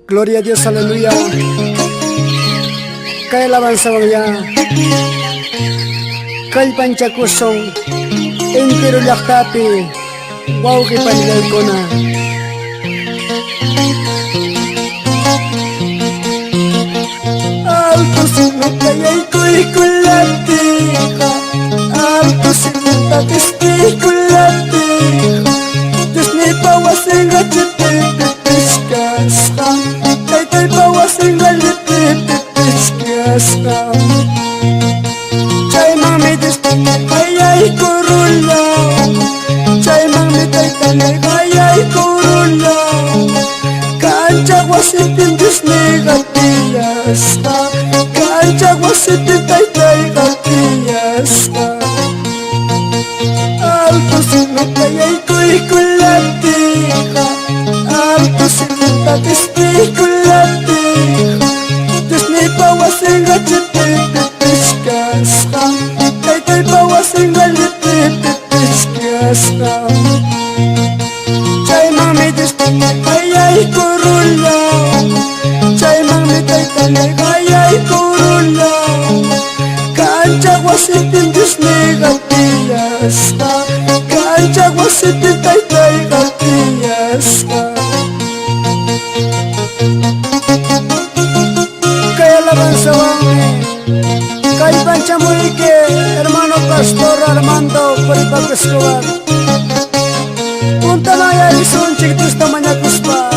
Gloria a Dios, aleluya. Kay alabanza ya. Kay panchakusong. Entero laktapi. Wow, kay panilay ko na. Alto sinutayay ko'y kulatika. Alto sinutakisti kulatika. Diyos ni pawasing at ka. Tay pawasing galitipitis ka. Chay mami distinay kayay kurula. Chay mami tay tanay kayay kurula. Kaanchak wasipin Diyos ni gatiyas ka. Kaanchak wasipin tay gatiyas ka. Alto sinut kayay ko'y kulatika. Alto sinut takisti kulatika. Diyos ni pawasing gatitipitis ka. Tay pawasing galitipitis ka. Chay mami distinay kayay kurula. Chay mami tay tanay kayay kurula. Kaanchak wasipin Diyos ni gatiyas ka. Kaanchak wasipin tay gatiyas ka. Kaya alabanza wame kay Panchamuike, hermano Pastor Armando Puripag Escobar. Punta maya ison chiquitos tamaña kuspa.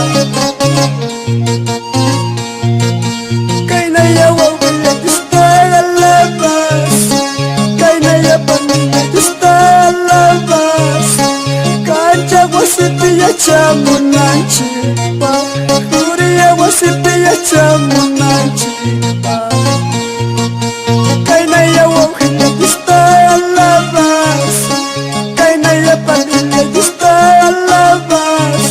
Kay nayawaw biletis tayo alabas. Kay nayapan biletis tayo alabas. Kancha wasipiya chamunan chipa. Kuriya wasipiya chamunan chipa. Kay nayawaw biletis tayo alabas. Kay nayapan biletis tayo alabas.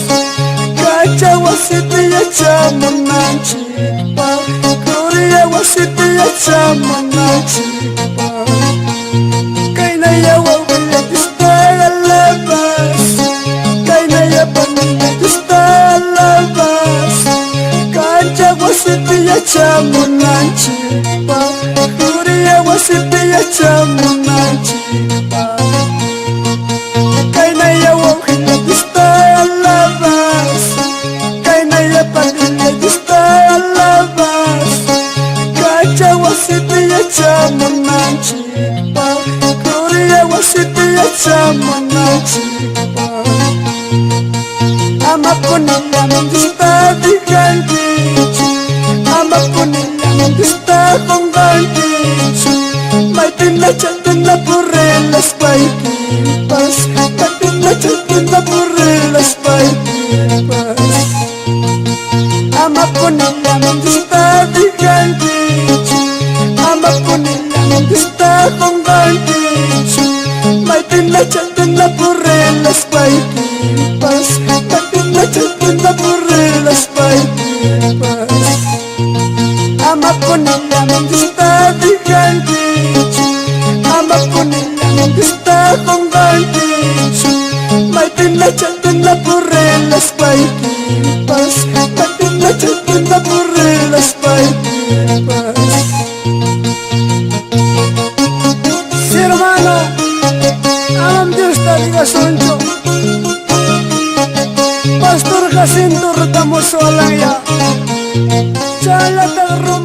Kancha wasipiya chamunan chipa. Kuriya wasipiya chamunan chipa. Kay nayawaw biletis tayo alabas. Kay nayapan biletis tayo alabas. Kancha wasipiya chamunan chipa. Kuriya wasipiya chamunan chipa. Kay nayawaw biletis tayo alabas. Kay nayapan biletis tayo alabas. Kancha wasipiya chamunan chipa. Kuriya wasipiya chamunan chipa. Ama po nila mendista di gantichu. Ama po nila mendista kong gantichu. May pinachantin na purelas paipipas. May pinachantin na purelas paipipas. Ama po nila mendista di gantichu. Ama po nila mendista kong gantichu. May pinachantin na purelas paipipas. May pinachantin na purelas paipipas. Ama po nila mendista di gantichu. Ama po nila mendista kong gantichu. May pinachantin na purelas paipipas. May pinachantin na purelas paipipas. Si hermano, amam Dios tadiga soncho. Pastor Jacinto Retamoso Alaya. Chala tagarrom